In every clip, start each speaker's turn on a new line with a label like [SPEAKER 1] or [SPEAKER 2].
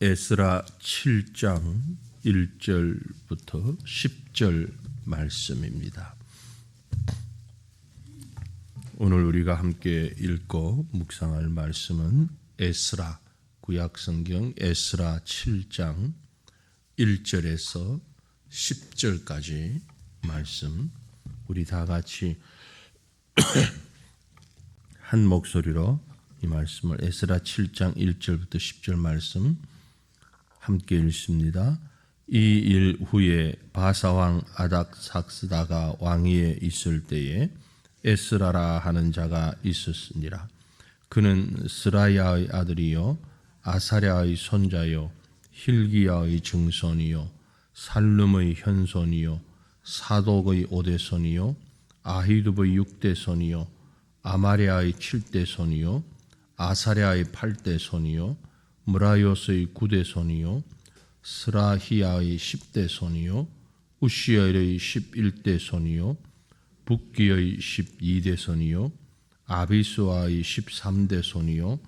[SPEAKER 1] 에스라 7장 1절부터 10절 말씀입니다. 오늘 우리가 함께 읽고 묵상할 말씀은 에스라 구약성경 에스라 7장 1절에서 10절까지 말씀, 우리 다 같이 한 목소리로 이 말씀을 에스라 7장 1절부터 10절 말씀 함께 읽습니다. 이 일 후에 바사왕 아닥삭스다가 왕위에 있을 때에 에스라라 하는 자가 있었으니라. 그는 스라야의 아들이요 아사랴의 손자요 힐기야의 증손이요 살룸의 현손이요 사독의 오대손이요 아히두의 육대손이요 아마랴의 7대손이요 아사랴의 8대손이요 무라요스의 9대손이요 스라히야의 10대손이요 우시엘의 11대손이요 북기의 12대손이요 아비수아의 13대손이요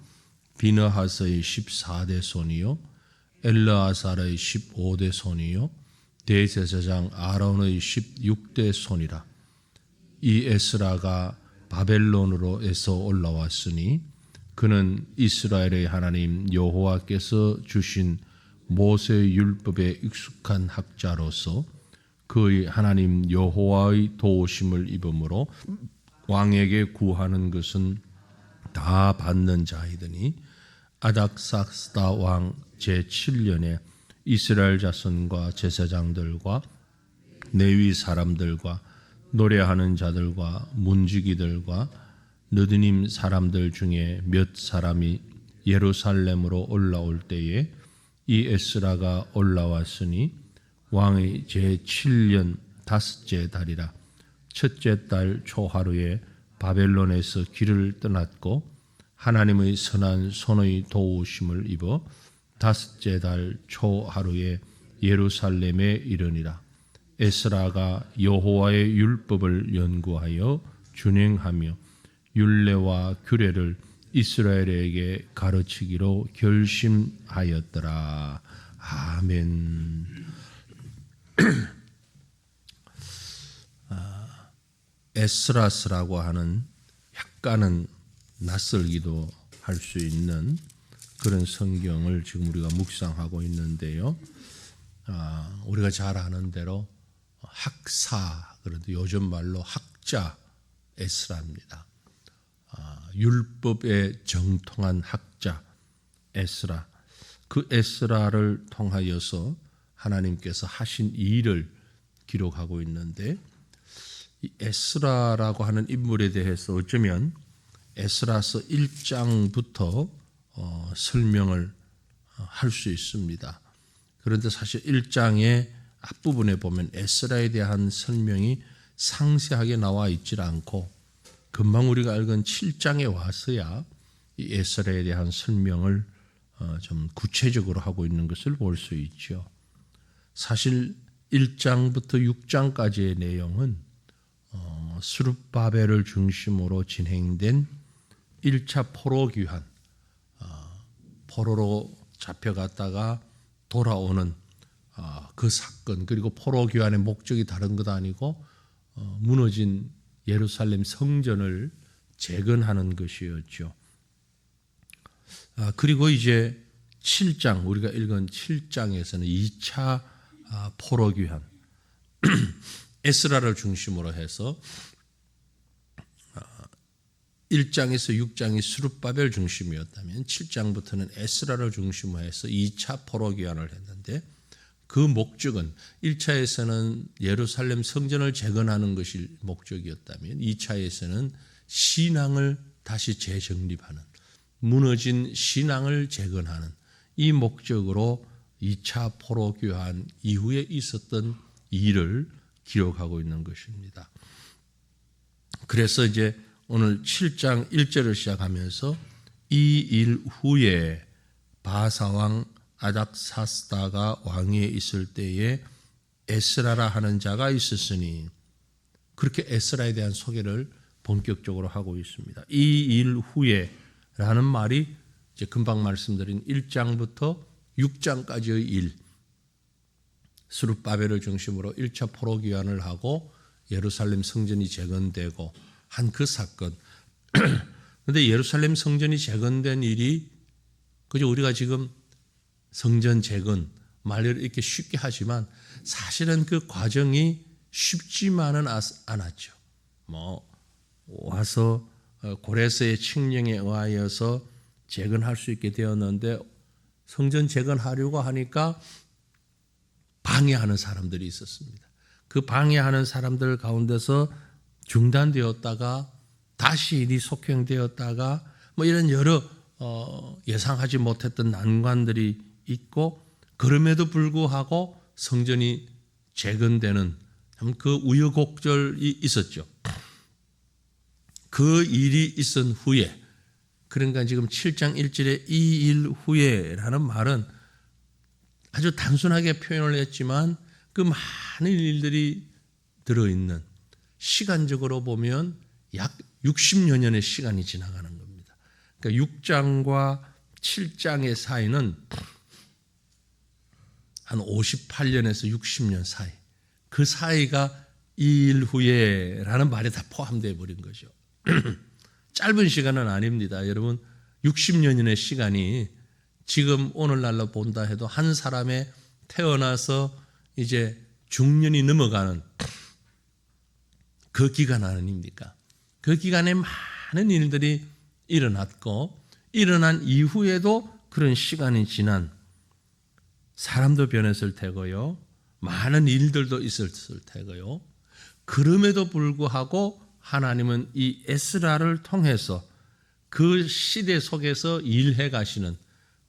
[SPEAKER 1] 비느하스의 14대손이요 엘르아살의 15대손이요 대제사장 아론의 16대손이라. 이 에스라가 바벨론으로에서 올라왔으니 그는 이스라엘의 하나님 여호와께서 주신 모세의 율법에 익숙한 학자로서 그의 하나님 여호와의 도우심을 입음으로 왕에게 구하는 것은 다 받는 자이더니 아닥삭스다 왕 제7년에 이스라엘 자손과 제사장들과 레위 사람들과 노래하는 자들과 문지기들과 느드님 사람들 중에 몇 사람이 예루살렘으로 올라올 때에 이 에스라가 올라왔으니 왕의 제7년 다섯째 달이라. 첫째 달 초하루에 바벨론에서 길을 떠났고 하나님의 선한 손의 도우심을 입어 다섯째 달 초하루에 예루살렘에 이르니라. 에스라가 여호와의 율법을 연구하여 준행하며 율례와 규례를 이스라엘에게 가르치기로 결심하였더라. 아멘. 에스라스라고 하는 약간은 낯설기도 할 수 있는 그런 성경을 지금 우리가 묵상하고 있는데요. 우리가 잘 아는 대로 학사, 그런데 요즘 말로 학자 에스라입니다. 율법에 정통한 학자 에스라. 그 에스라를 통하여서 하나님께서 하신 일을 기록하고 있는데, 이 에스라라고 하는 인물에 대해서 어쩌면 에스라서 1장부터 설명을 할 수 있습니다. 그런데 사실 1장의 앞부분에 보면 에스라에 대한 설명이 상세하게 나와 있질 않고 금방 우리가 읽은 7장에 와서야 이 에스라에 대한 설명을 좀 구체적으로 하고 있는 것을 볼 수 있죠. 사실 1장부터 6장까지의 내용은 스룹바벨을 중심으로 진행된 1차 포로 귀환, 포로로 잡혀갔다가 돌아오는 그 사건, 그리고 포로 귀환의 목적이 다른 것 아니고 무너진 예루살렘 성전을 재건하는 것이었죠. 그리고 이제 7장, 우리가 읽은 7장에서는 2차 포로 귀환, 에스라를 중심으로 해서 1장에서 6장이 스룹바벨 중심이었다면 7장부터는 에스라를 중심으로 해서 2차 포로 귀환을 했는데, 그 목적은 1차에서는 예루살렘 성전을 재건하는 것이 목적이었다면 2차에서는 신앙을 다시 재정립하는, 무너진 신앙을 재건하는 이 목적으로 2차 포로 귀환 이후에 있었던 일을 기록하고 있는 것입니다. 그래서 이제 오늘 7장 1절을 시작하면서 이 일 후에 바사왕 아닥사스다가 왕위에 있을 때에 에스라라 하는 자가 있었으니, 그렇게 에스라에 대한 소개를 본격적으로 하고 있습니다. 이 일 후에 라는 말이 이제 금방 말씀드린 1장부터 6장까지의 일, 스룹바벨을 중심으로 1차 포로기환을 하고 예루살렘 성전이 재건되고 한 그 사건. 그런데 예루살렘 성전이 재건된 일이 그저 우리가 지금 성전 재건 말을 이렇게 쉽게 하지만 사실은 그 과정이 쉽지만은 않았죠. 와서 고레스의 칙령에 의하여서 재건할 수 있게 되었는데 성전 재건하려고 하니까 방해하는 사람들이 있었습니다. 그 방해하는 사람들 가운데서 중단되었다가 다시 일이 속행되었다가 이런 여러 예상하지 못했던 난관들이 있고 그럼에도 불구하고 성전이 재건되는 그 우여곡절이 있었죠. 그 일이 있은 후에, 그러니까 지금 7장 1절에 이 일 후에라는 말은 아주 단순하게 표현을 했지만 그 많은 일들이 들어있는, 시간적으로 보면 약 60여 년의 시간이 지나가는 겁니다. 그러니까 6장과 7장의 사이는 한 58년에서 60년 사이, 그 사이가 이 일 후에라는 말에 다 포함되어 버린 거죠. 짧은 시간은 아닙니다. 여러분, 60년의 시간이 지금 오늘날로 본다 해도 한 사람의 태어나서 이제 중년이 넘어가는 그 기간 아닙니까? 그 기간에 많은 일들이 일어났고 일어난 이후에도 그런 시간이 지난, 사람도 변했을 테고요. 많은 일들도 있었을 테고요. 그럼에도 불구하고 하나님은 이 에스라를 통해서 그 시대 속에서 일해 가시는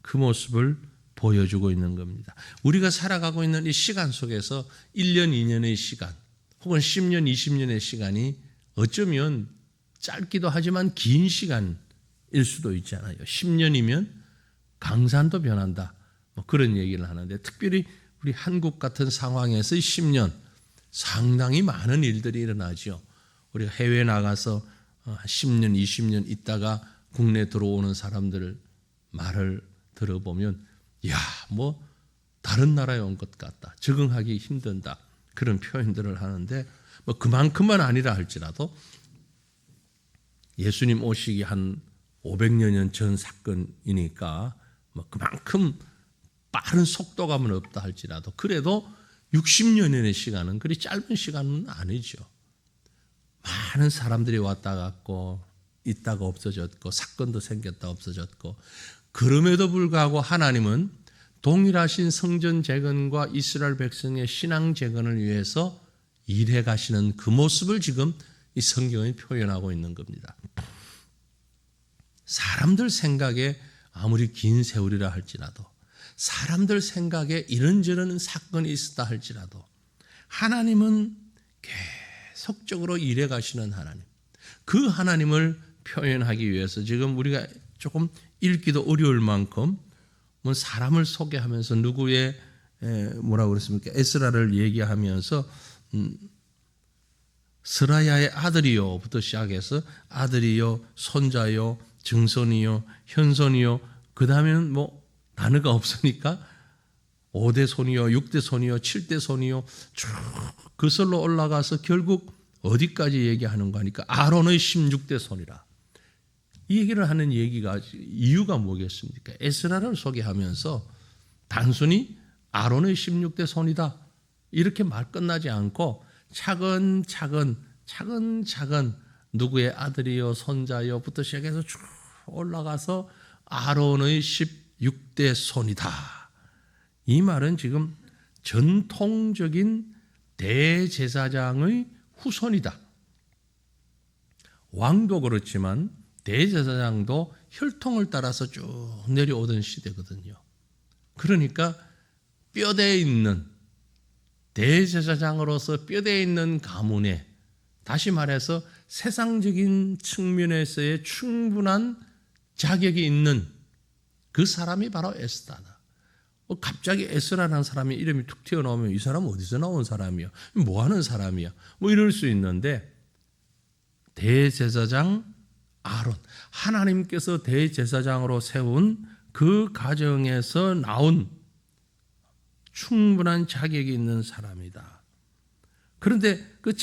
[SPEAKER 1] 그 모습을 보여주고 있는 겁니다. 우리가 살아가고 있는 이 시간 속에서 1년, 2년의 시간 혹은 10년, 20년의 시간이 어쩌면 짧기도 하지만 긴 시간일 수도 있잖아요. 10년이면 강산도 변한다. 그런 얘기를 하는데 특별히 우리 한국 같은 상황에서 10년 상당히 많은 일들이 일어나죠. 우리가 해외 나가서 10년, 20년 있다가 국내 들어오는 사람들 말을 들어보면 다른 나라에 온 것 같다. 적응하기 힘든다. 그런 표현들을 하는데 그만큼만 아니라 할지라도 예수님 오시기 한 500여 년 전 사건이니까 그만큼 빠른 속도감은 없다 할지라도 그래도 60년의 시간은 그리 짧은 시간은 아니죠. 많은 사람들이 왔다 갔고 있다가 없어졌고 사건도 생겼다 없어졌고 그럼에도 불구하고 하나님은 동일하신 성전 재건과 이스라엘 백성의 신앙 재건을 위해서 일해 가시는 그 모습을 지금 이 성경이 표현하고 있는 겁니다. 사람들 생각에 아무리 긴 세월이라 할지라도 사람들 생각에 이런저런 사건이 있었다 할지라도 하나님은 계속적으로 일해 가시는 하나님, 그 하나님을 표현하기 위해서 지금 우리가 조금 읽기도 어려울 만큼 사람을 소개하면서 누구의 뭐라고 그랬습니까? 에스라를 얘기하면서 스라야의 아들이요부터 시작해서 아들이요, 손자요, 증손이요, 현손이요, 그 다음에는 단어가 없으니까 5대 손이요, 6대 손이요, 7대 손이요, 쭉 그슬로 올라가서 결국 어디까지 얘기하는 거니까 아론의 16대 손이라. 이 얘기를 하는 얘기가 이유가 뭐겠습니까? 에스라를 소개하면서 단순히 아론의 16대 손이다 이렇게 말 끝나지 않고 차근차근 누구의 아들이요 손자요부터 시작해서 쭉 올라가서 아론의 16대 손이다. 이 말은 지금 전통적인 대제사장의 후손이다. 왕도 그렇지만 대제사장도 혈통을 따라서 쭉 내려오던 시대거든요. 그러니까 뼈대에 있는 대제사장으로서 뼈대에 있는 가문에, 다시 말해서 세상적인 측면에서의 충분한 자격이 있는 그 사람이 바로 에스라다. 갑자기 에스라라는 사람이 이름이 툭 튀어나오면 이 사람은 어디서 나온 사람이야? 뭐 하는 사람이야? 이럴 수 있는데 대제사장 아론, 하나님께서 대제사장으로 세운 그 가정에서 나온 충분한 자격이 있는 사람이다. 그런데 그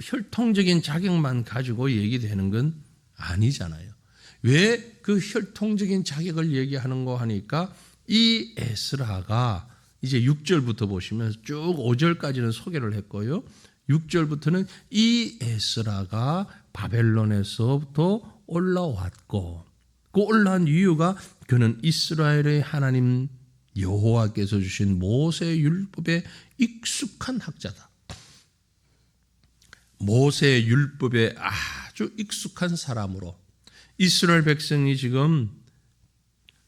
[SPEAKER 1] 혈통적인 자격만 가지고 얘기되는 건 아니잖아요. 왜 그 혈통적인 자격을 얘기하는 거 하니까 이 에스라가 이제 6절부터 보시면 쭉 5절까지는 소개를 했고요. 6절부터는 이 에스라가 바벨론에서부터 올라왔고 그 올라온 이유가 그는 이스라엘의 하나님 여호와께서 주신 모세 율법에 익숙한 학자다. 모세 율법에 아주 익숙한 사람으로 이스라엘 백성이 지금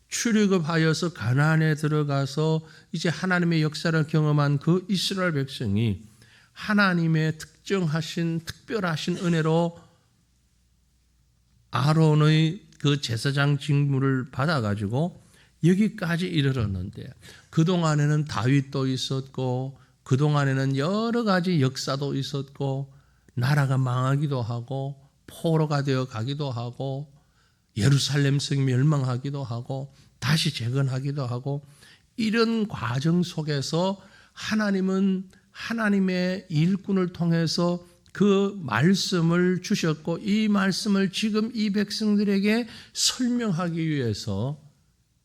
[SPEAKER 1] 출애굽하여서 가나안에 들어가서 이제 하나님의 역사를 경험한 그 이스라엘 백성이 하나님의 특별하신 은혜로 아론의 그 제사장 직무를 받아가지고 여기까지 이르렀는데 그동안에는 다윗도 있었고 그동안에는 여러 가지 역사도 있었고 나라가 망하기도 하고 포로가 되어 가기도 하고 예루살렘 성이 멸망하기도 하고 다시 재건하기도 하고 이런 과정 속에서 하나님은 하나님의 일꾼을 통해서 그 말씀을 주셨고 이 말씀을 지금 이 백성들에게 설명하기 위해서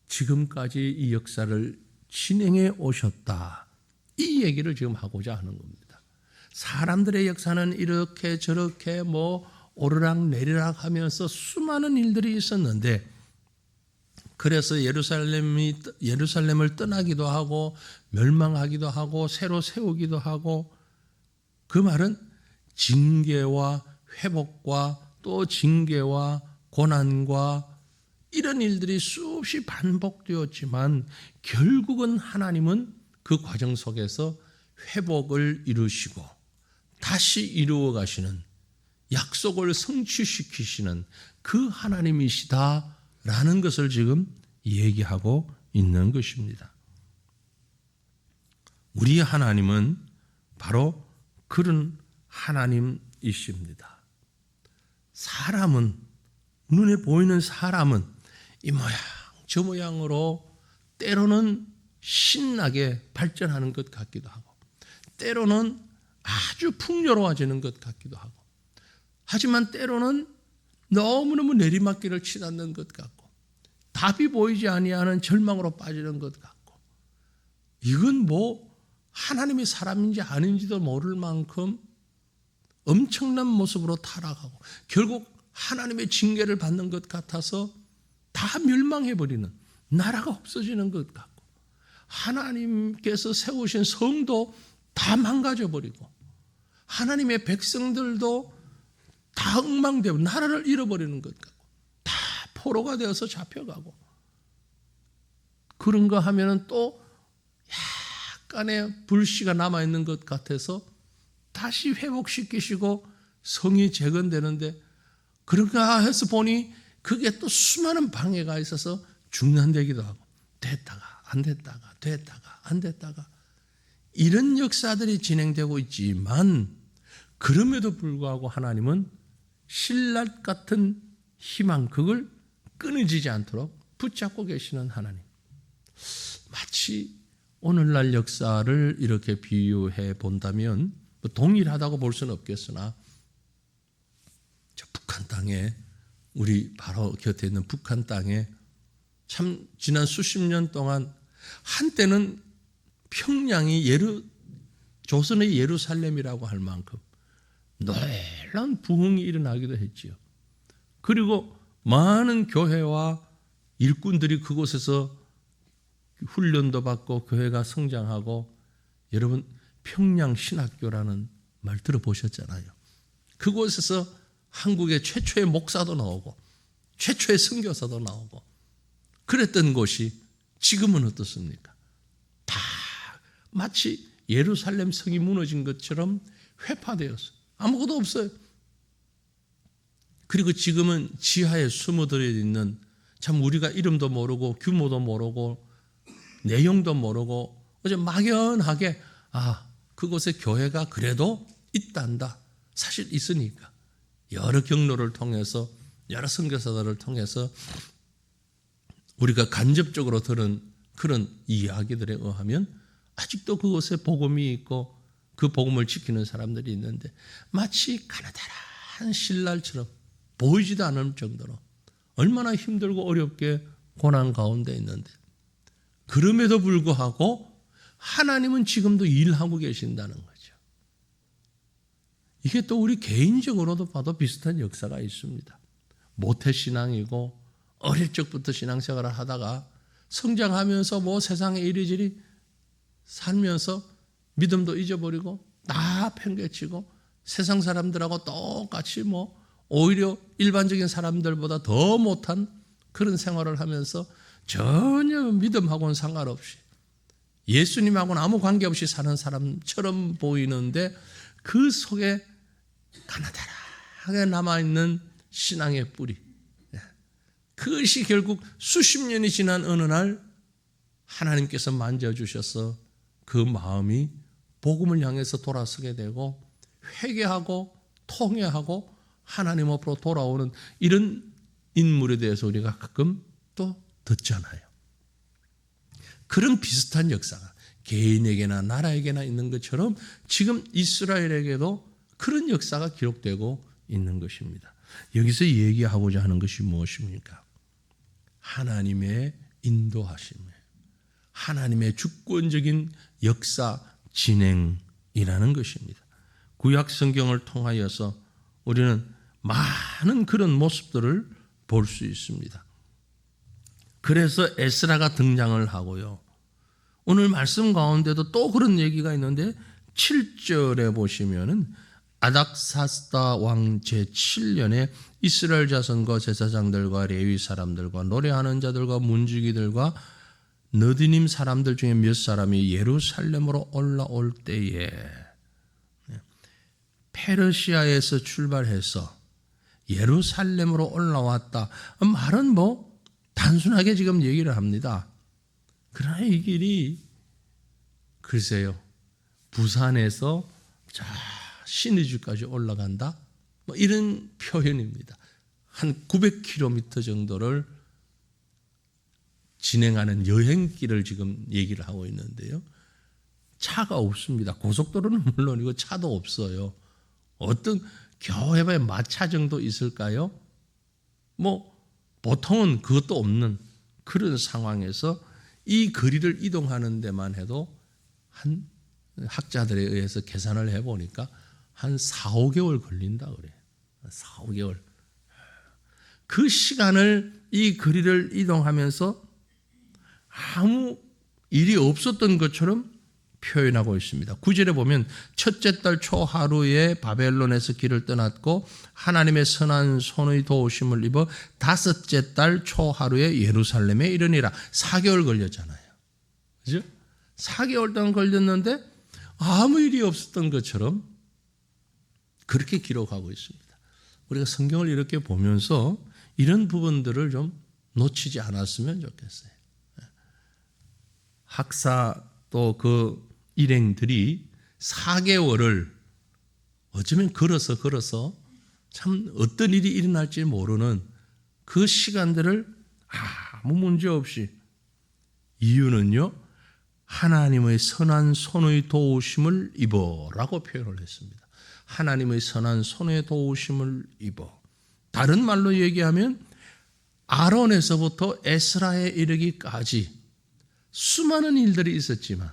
[SPEAKER 1] 지금까지 이 역사를 진행해 오셨다. 이 얘기를 지금 하고자 하는 겁니다. 사람들의 역사는 이렇게 저렇게 오르락 내리락 하면서 수많은 일들이 있었는데 그래서 예루살렘을 떠나기도 하고 멸망하기도 하고 새로 세우기도 하고 그 말은 징계와 회복과 또 징계와 고난과 이런 일들이 수없이 반복되었지만 결국은 하나님은 그 과정 속에서 회복을 이루시고 다시 이루어 가시는 약속을 성취시키시는 그 하나님이시다라는 것을 지금 얘기하고 있는 것입니다. 우리 하나님은 바로 그런 하나님이십니다. 사람은 눈에 보이는 사람은 이 모양 저 모양으로 때로는 신나게 발전하는 것 같기도 하고 때로는 아주 풍요로워지는 것 같기도 하고 하지만 때로는 너무너무 내리막길을 치닫는 것 같고 답이 보이지 아니하는 절망으로 빠지는 것 같고 이건 하나님의 사람인지 아닌지도 모를 만큼 엄청난 모습으로 타락하고 결국 하나님의 징계를 받는 것 같아서 다 멸망해버리는 나라가 없어지는 것 같고 하나님께서 세우신 성도 다 망가져버리고 하나님의 백성들도 다 엉망되고 나라를 잃어버리는 것 같고 다 포로가 되어서 잡혀가고 그런가 하면은 또 약간의 불씨가 남아있는 것 같아서 다시 회복시키시고 성이 재건되는데 그런가 해서 보니 그게 또 수많은 방해가 있어서 중단되기도 하고 됐다가 안 됐다가 됐다가 안 됐다가 이런 역사들이 진행되고 있지만 그럼에도 불구하고 하나님은 신랄 같은 희망 그걸 끊어지지 않도록 붙잡고 계시는 하나님. 마치 오늘날 역사를 이렇게 비유해 본다면 동일하다고 볼 수는 없겠으나 저 북한 땅에 우리 바로 곁에 있는 북한 땅에 참 지난 수십 년 동안 한때는 평양이 조선의 예루살렘이라고 할 만큼 놀라운 부흥이 일어나기도 했지요. 그리고 많은 교회와 일꾼들이 그곳에서 훈련도 받고 교회가 성장하고 여러분 평양 신학교라는 말 들어보셨잖아요. 그곳에서 한국의 최초의 목사도 나오고 최초의 선교사도 나오고 그랬던 곳이 지금은 어떻습니까? 다 마치 예루살렘 성이 무너진 것처럼 회파되었어요. 아무것도 없어요. 그리고 지금은 지하에 숨어들어 있는 참 우리가 이름도 모르고 규모도 모르고 내용도 모르고 어제 막연하게 그곳에 교회가 그래도 있단다. 사실 있으니까 여러 경로를 통해서 여러 선교사들을 통해서 우리가 간접적으로 들은 그런 이야기들에 의하면 아직도 그곳에 복음이 있고 그 복음을 지키는 사람들이 있는데 마치 가나다란 신랄처럼 보이지도 않을 정도로 얼마나 힘들고 어렵게 고난 가운데 있는데 그럼에도 불구하고 하나님은 지금도 일하고 계신다는 거죠. 이게 또 우리 개인적으로도 봐도 비슷한 역사가 있습니다. 모태신앙이고 어릴 적부터 신앙생활을 하다가 성장하면서 뭐 세상에 이리저리 살면서 믿음도 잊어버리고 다 팽개치고 세상 사람들하고 똑같이 뭐 오히려 일반적인 사람들보다 더 못한 그런 생활을 하면서 전혀 믿음하고는 상관없이 예수님하고는 아무 관계없이 사는 사람처럼 보이는데 그 속에 가나다라하게 남아있는 신앙의 뿌리, 그것이 결국 수십 년이 지난 어느 날 하나님께서 만져주셔서 그 마음이 복음을 향해서 돌아서게 되고 회개하고 통회하고 하나님 앞으로 돌아오는 이런 인물에 대해서 우리가 가끔 또 듣잖아요. 그런 비슷한 역사가 개인에게나 나라에게나 있는 것처럼 지금 이스라엘에게도 그런 역사가 기록되고 있는 것입니다. 여기서 얘기하고자 하는 것이 무엇입니까? 하나님의 인도하심에 하나님의 주권적인 역사 진행이라는 것입니다. 구약 성경을 통하여서 우리는 많은 그런 모습들을 볼 수 있습니다. 그래서 에스라가 등장을 하고요. 오늘 말씀 가운데도 또 그런 얘기가 있는데 7절에 보시면은 아닥사스다 왕 제7년에 이스라엘 자손과 제사장들과 레위 사람들과 노래하는 자들과 문지기들과 너디님 사람들 중에 몇 사람이 예루살렘으로 올라올 때에 페르시아에서 출발해서 예루살렘으로 올라왔다. 말은 뭐 단순하게 지금 얘기를 합니다. 그러나 이 길이 글쎄요, 부산에서 자 신의주까지 올라간다. 뭐 이런 표현입니다. 한 900km 정도를 진행하는 여행길을 지금 얘기를 하고 있는데요. 차가 없습니다. 고속도로는 물론이고 차도 없어요. 어떤 겨우 해봐야 마차 정도 있을까요? 뭐 보통은 그것도 없는 그런 상황에서 이 거리를 이동하는 데만 해도 한 학자들에 의해서 계산을 해보니까 한 4, 5개월 걸린다 그래요. 4, 5개월. 그 시간을 이 거리를 이동하면서 아무 일이 없었던 것처럼 표현하고 있습니다. 9절에 보면 첫째 달 초하루에 바벨론에서 길을 떠났고 하나님의 선한 손의 도우심을 입어 다섯째 달 초하루에 예루살렘에 이르니라. 4개월 걸렸잖아요. 그죠? 4개월 동안 걸렸는데 아무 일이 없었던 것처럼 그렇게 기록하고 있습니다. 우리가 성경을 이렇게 보면서 이런 부분들을 좀 놓치지 않았으면 좋겠어요. 학사 또 그 일행들이 4개월을 어쩌면 걸어서 참 어떤 일이 일어날지 모르는 그 시간들을 아무 문제 없이, 이유는요, 하나님의 선한 손의 도우심을 입어라고 표현을 했습니다. 하나님의 선한 손의 도우심을 입어. 다른 말로 얘기하면 아론에서부터 에스라에 이르기까지 수많은 일들이 있었지만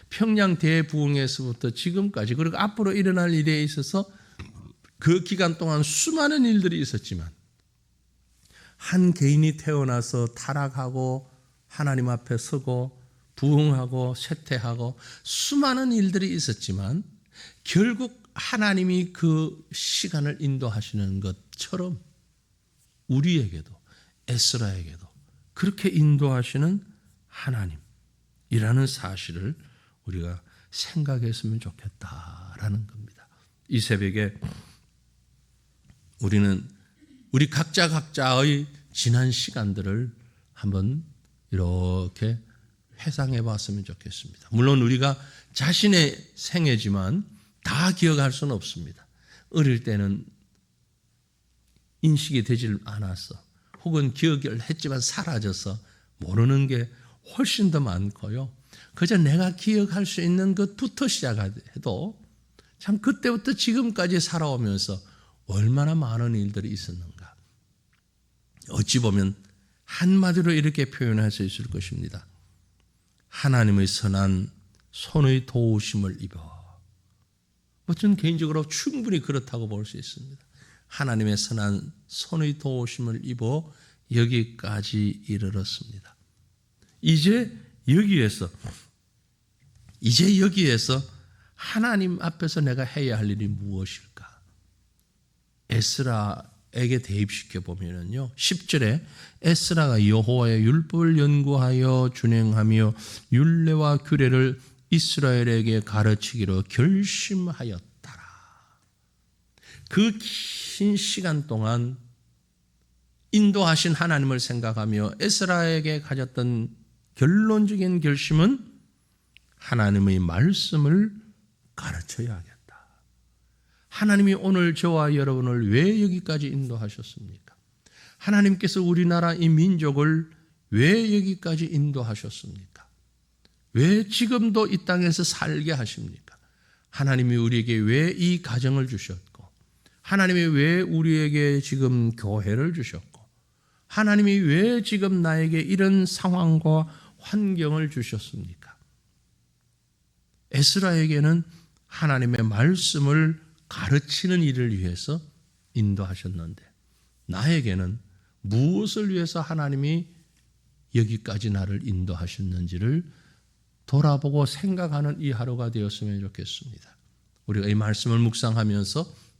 [SPEAKER 1] 평양 대부흥에서부터 지금까지, 그리고 앞으로 일어날 일에 있어서 그 기간 동안 수많은 일들이 있었지만 한 개인이 태어나서 타락하고 하나님 앞에 서고 부흥하고 쇠퇴하고 수많은 일들이 있었지만 결국 하나님이 그 시간을 인도하시는 것처럼 우리에게도 에스라에게도 그렇게 인도하시는 하나님이라는 사실을 우리가 생각했으면 좋겠다라는 겁니다. 이 새벽에 우리는 우리 각자의 지난 시간들을 한번 이렇게 회상해 봤으면 좋겠습니다. 물론 우리가 자신의 생애지만 다 기억할 수는 없습니다. 어릴 때는 인식이 되질 않았어. 혹은 기억을 했지만 사라져서 모르는 게 훨씬 더 많고요. 그저 내가 기억할 수 있는 것부터 시작해도 참 그때부터 지금까지 살아오면서 얼마나 많은 일들이 있었는가. 어찌 보면 한마디로 이렇게 표현할 수 있을 것입니다. 하나님의 선한 손의 도우심을 입어. 저는 개인적으로 충분히 그렇다고 볼 수 있습니다. 하나님의 선한 손의 도우심을 입어 여기까지 이르렀습니다. 이제 여기에서 하나님 앞에서 내가 해야 할 일이 무엇일까? 에스라에게 대입시켜 보면요, 10절에 에스라가 여호와의 율법을 연구하여 준행하며 율례와 규례를 이스라엘에게 가르치기로 결심하였더라. 그 긴 시간 동안 인도하신 하나님을 생각하며 에스라에게 가졌던 결론적인 결심은 하나님의 말씀을 가르쳐야 하겠다. 하나님이 오늘 저와 여러분을 왜 여기까지 인도하셨습니까? 하나님께서 우리나라 이 민족을 왜 여기까지 인도하셨습니까? 왜 지금도 이 땅에서 살게 하십니까? 하나님이 우리에게 왜 이 가정을 주셨고, 하나님이 왜 우리에게 지금 교회를 주셨고, 하나님이 왜 지금 나에게 이런 상황과 환경을 주셨습니까? 에스라에게는 하나님의 말씀을 가르치는 일을 위해서 인도하셨는데, 나에게는 무엇을 위해서 하나님이 여기까지 나를 인도하셨는지를 돌아보고 생각하는 이 하루가 되었으면 좋겠습니다. 우리가 이 말씀을 묵상하면서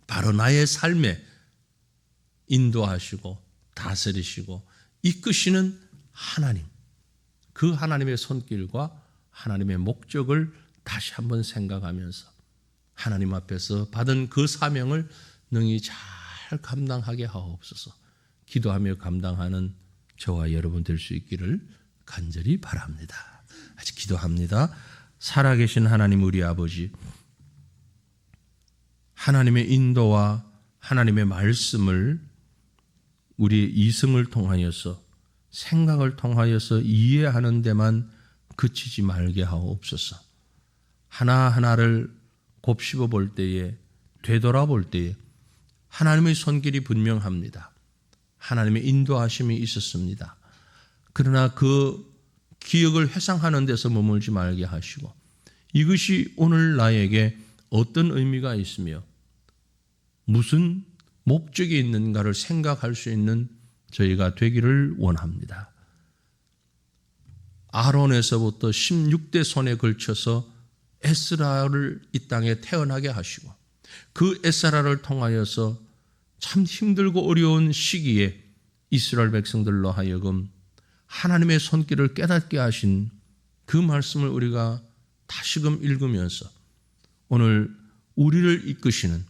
[SPEAKER 1] 바로 나의 삶에 인도하시고 다스리시고 이끄시는 하나님, 그 하나님의 손길과 하나님의 목적을 다시 한번 생각하면서 하나님 앞에서 받은 그 사명을 능히 잘 감당하게 하옵소서. 기도하며 감당하는 저와 여러분 될 수 있기를 간절히 바랍니다. 아직 기도합니다. 살아계신 하나님 우리 아버지, 하나님의 인도와 하나님의 말씀을 우리의 이성을 통하여서, 생각을 통하여서 이해하는 데만 그치지 말게 하옵소서. 하나하나를 곱씹어 볼 때에, 되돌아볼 때에 하나님의 손길이 분명합니다. 하나님의 인도하심이 있었습니다. 그러나 그 기억을 회상하는 데서 머물지 말게 하시고, 이것이 오늘 나에게 어떤 의미가 있으며 무슨 목적이 있는가를 생각할 수 있는 저희가 되기를 원합니다. 아론에서부터 16대 손에 걸쳐서 에스라를 이 땅에 태어나게 하시고, 그 에스라를 통하여서 참 힘들고 어려운 시기에 이스라엘 백성들로 하여금 하나님의 손길을 깨닫게 하신 그 말씀을 우리가 다시금 읽으면서 오늘 우리를 이끄시는,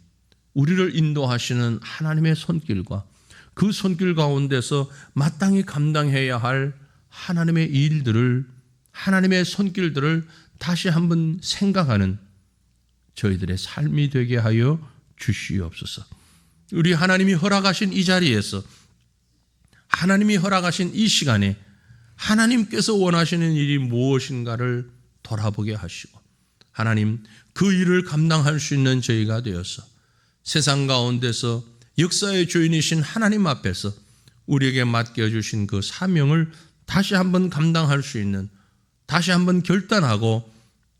[SPEAKER 1] 우리를 인도하시는 하나님의 손길과 그 손길 가운데서 마땅히 감당해야 할 하나님의 일들을, 하나님의 손길들을 다시 한번 생각하는 저희들의 삶이 되게 하여 주시옵소서. 우리 하나님이 허락하신 이 자리에서, 하나님이 허락하신 이 시간에 하나님께서 원하시는 일이 무엇인가를 돌아보게 하시고, 하나님 그 일을 감당할 수 있는 저희가 되어서 세상 가운데서 역사의 주인이신 하나님 앞에서 우리에게 맡겨주신 그 사명을 다시 한번 감당할 수 있는, 다시 한번 결단하고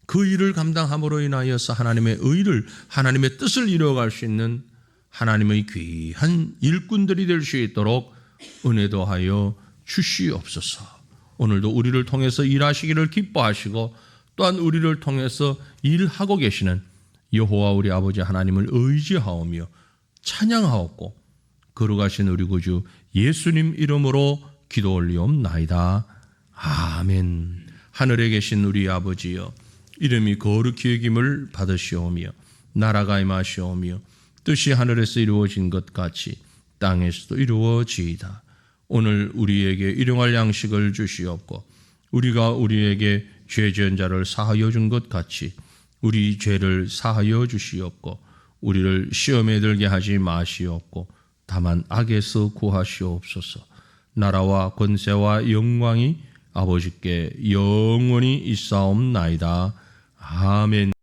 [SPEAKER 1] 그 일을 감당함으로 인하여서 하나님의 의를, 하나님의 뜻을 이루어갈 수 있는 하나님의 귀한 일꾼들이 될 수 있도록 은혜도 하여 주시옵소서. 오늘도 우리를 통해서 일하시기를 기뻐하시고 또한 우리를 통해서 일하고 계시는 여호와 우리 아버지 하나님을 의지하오며 찬양하옵고 거룩하신 우리 구주 예수님 이름으로 기도 올리옵나이다. 아멘. 하늘에 계신 우리 아버지여, 이름이 거룩히 여김을 받으시오며 나라가 임하시오며 뜻이 하늘에서 이루어진 것 같이 땅에서도 이루어지이다. 오늘 우리에게 일용할 양식을 주시옵고 우리가 우리에게 죄 지은 자를 사하여 준 것 같이 우리 죄를 사하여 주시옵고 우리를 시험에 들게 하지 마시옵고 다만 악에서 구하시옵소서. 나라와 권세와 영광이 아버지께 영원히 있사옵나이다. 아멘.